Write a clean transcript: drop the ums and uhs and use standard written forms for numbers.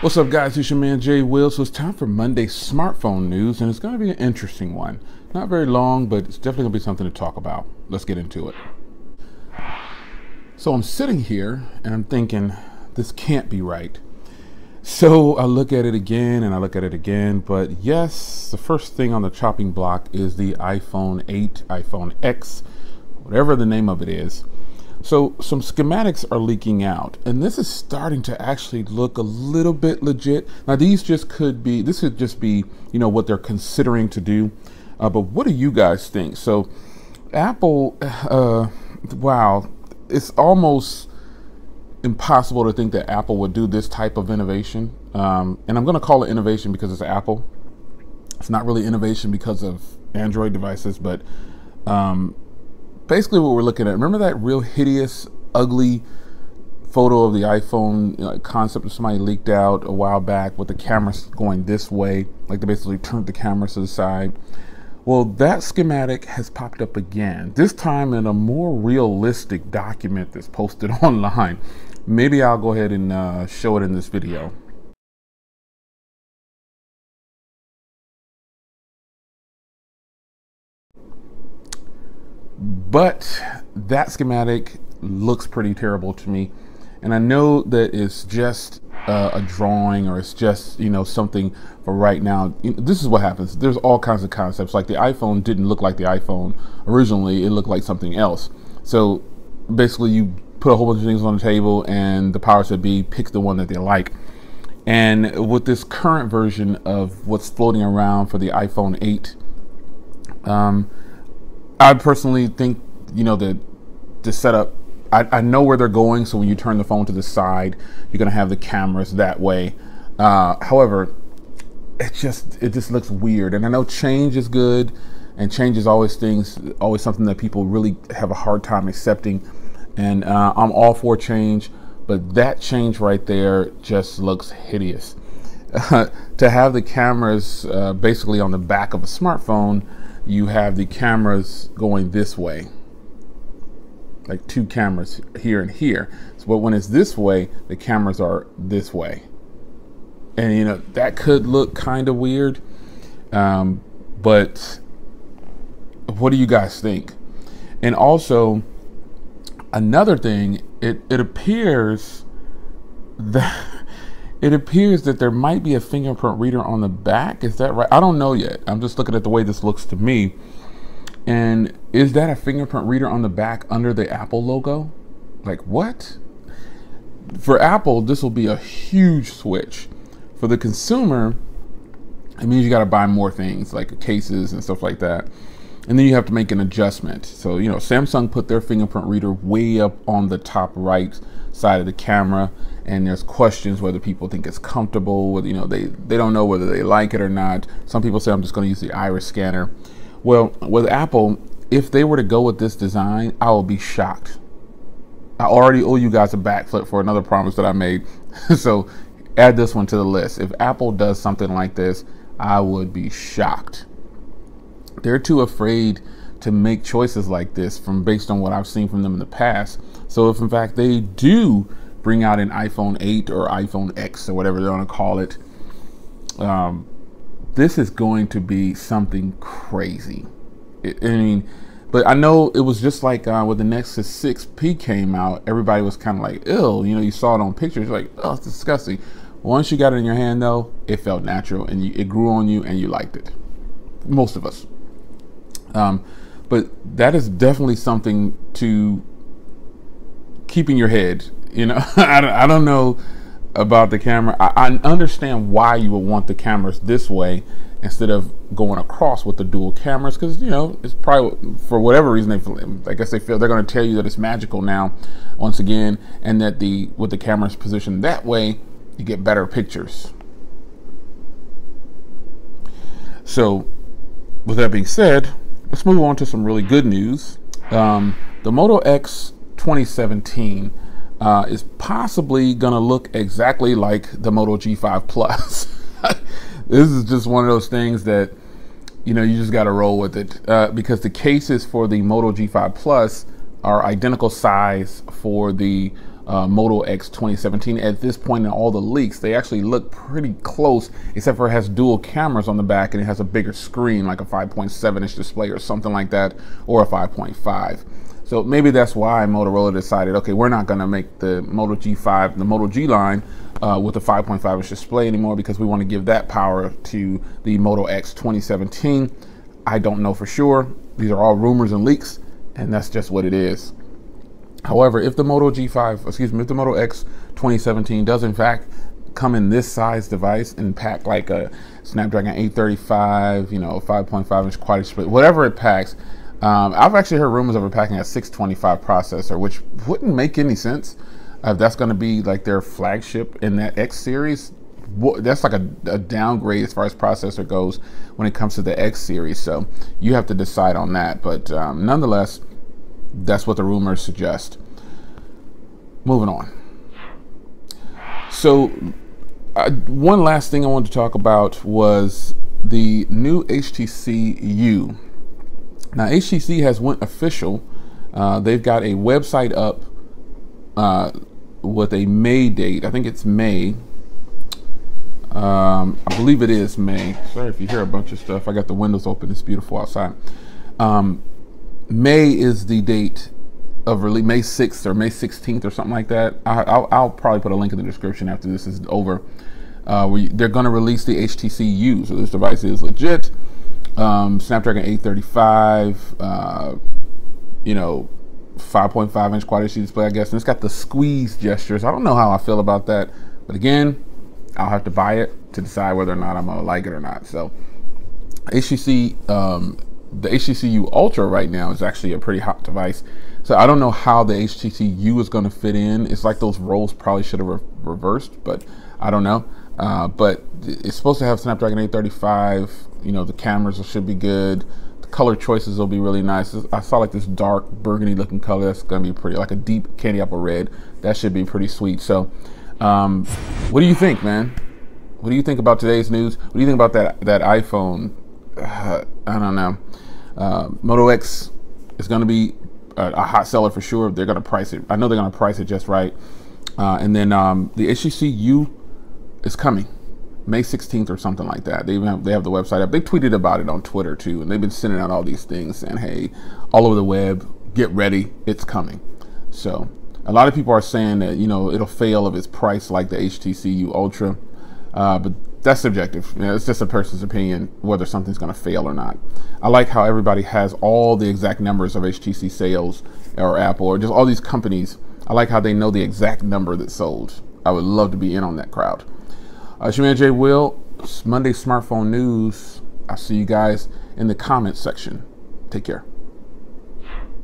What's up, guys? It's your man Jay Will. So it's time for Monday smartphone news, and it's going to be an interesting one. Not very long, but it's definitely going to be something to talk about. Let's get into it. So I'm sitting here and I'm thinking, this can't be right. So I look at it again and I look at it again, but yes, the first thing on the chopping block is the iPhone 8, iPhone X, whatever the name of it is. So some schematics are leaking out, and this is starting to actually look a little bit legit. Now this could just be, you know, what they're considering to do. But what do you guys think? So Apple, wow, it's almost impossible to think that Apple would do this type of innovation. And I'm going to call it innovation because it's Apple. It's not really innovation because of Android devices, but basically what we're looking at, remember that real hideous, ugly photo of the iPhone concept that somebody leaked out a while back with the cameras going this way, like they basically turned the cameras to the side? Well, that schematic has popped up again, this time in a more realistic document that's posted online. Maybe I'll go ahead and show it in this video. But that schematic looks pretty terrible to me. And I know that it's just a drawing, or it's just, you know, something for right now. This is what happens. There's all kinds of concepts. Like the iPhone didn't look like the iPhone originally. It looked like something else. So basically you put a whole bunch of things on the table and the powers that be pick the one that they like. And with this current version of what's floating around for the iPhone 8, I personally think, you know, that the setup, I know where they're going. So when you turn the phone to the side, you're going to have the cameras that way. However, it just looks weird. And I know change is good, and change is always something that people really have a hard time accepting. And I'm all for change, but that change right there just looks hideous. To have the cameras basically on the back of a smartphone, you have the cameras going this way, like two cameras here and here. So, but when it's this way, the cameras are this way. And, you know, that could look kind of weird. But what do you guys think? And also, another thing, it appears that there might be a fingerprint reader on the back. Is that right? I don't know yet. I'm just looking at the way this looks to me. And is that a fingerprint reader on the back under the Apple logo? Like, what? For Apple, this will be a huge switch. For the consumer, it means you got to buy more things like cases and stuff like that. And then you have to make an adjustment. So, you know, Samsung put their fingerprint reader way up on the top right side of the camera, and there's questions whether people think it's comfortable, whether, you know, they don't know whether they like it or not. Some people say, I'm just going to use the iris scanner. Well, with Apple, if they were to go with this design, I will be shocked. I already owe you guys a backflip for another promise that I made. So add this one to the list. If Apple does something like this, I would be shocked. They're too afraid to make choices like this based on what I've seen from them in the past. So if in fact they do bring out an iPhone 8 or iPhone X or whatever they're going to call it, this is going to be something crazy. But I know it was just like when the Nexus 6P came out, everybody was kind of like, ew, you know, you saw it on pictures, like, oh, it's disgusting. Once you got it in your hand though, it felt natural, and it grew on you and you liked it. Most of us. But that is definitely something to keep in your head. You know, I don't know about the camera. I understand why you would want the cameras this way instead of going across with the dual cameras, because, you know, it's probably for whatever reason I guess they feel they're going to tell you that it's magical now, once again, and that with the cameras positioned that way, you get better pictures. So, with that being said, let's move on to some really good news. The Moto X 2017 is possibly going to look exactly like the Moto G5 Plus. This is just one of those things that, you know, you just got to roll with it, because the cases for the Moto G5 Plus are identical size for the Moto X 2017. At this point in all the leaks, they actually look pretty close, except for it has dual cameras on the back and it has a bigger screen, like a 5.7-inch display or something like that, or a 5.5. So maybe that's why Motorola decided, okay, we're not going to make the Moto G5, the Moto G line with a 5.5-inch display anymore, because we want to give that power to the Moto X 2017. I don't know for sure. These are all rumors and leaks, and that's just what it is. However, if the Moto G5, excuse me, if the Moto X 2017 does in fact come in this size device and pack like a Snapdragon 835, you know, 5.5-inch quad display, whatever it packs, I've actually heard rumors of it packing a 625 processor, which wouldn't make any sense. If that's going to be like their flagship in that X series, that's like a downgrade as far as processor goes when it comes to the X series. So you have to decide on that. But nonetheless, that's what the rumors suggest. Moving on. So one last thing I wanted to talk about was the new HTC U. Now HTC has went official. They've got a website up with a May date. I think it's May. I believe it is May. Sorry if you hear a bunch of stuff. I got the windows open. It's beautiful outside. May is the date of release, May 6th or May 16th or something like that. I'll probably put a link in the description after this is over. They're going to release the HTC U. So this device is legit. Snapdragon 835, you know, 5.5-inch Quad HD display, I guess. And it's got the squeeze gestures. I don't know how I feel about that. But again, I'll have to buy it to decide whether or not I'm going to like it or not. So HTC, the HTC U Ultra right now is actually a pretty hot device. So I don't know how the HTC U is going to fit in. It's like those roles probably should have reversed, but I don't know. But it's supposed to have Snapdragon 835. You know, the cameras should be good. The color choices will be really nice. I saw like this dark burgundy looking color. That's going to be pretty, like a deep candy apple red. That should be pretty sweet. So what do you think, man? What do you think about today's news? What do you think about that iPhone? I don't know. Moto X is going to be a hot seller for sure. They're going to price it. I know they're going to price it just right. And then the HTC U is coming May 16th or something like that. They have the website up. They tweeted about it on Twitter too, and they've been sending out all these things saying, hey, all over the web, get ready, it's coming. So a lot of people are saying that, you know, it'll fail if it's priced like the HTC U Ultra, but that's subjective. You know, it's just a person's opinion whether something's going to fail or not. I like how everybody has all the exact numbers of HTC sales, or Apple, or just all these companies. I like how they know the exact number that sold. I would love to be in on that crowd. It's your man Jay Will. It's Monday Smartphone News. I'll see you guys in the comments section. Take care.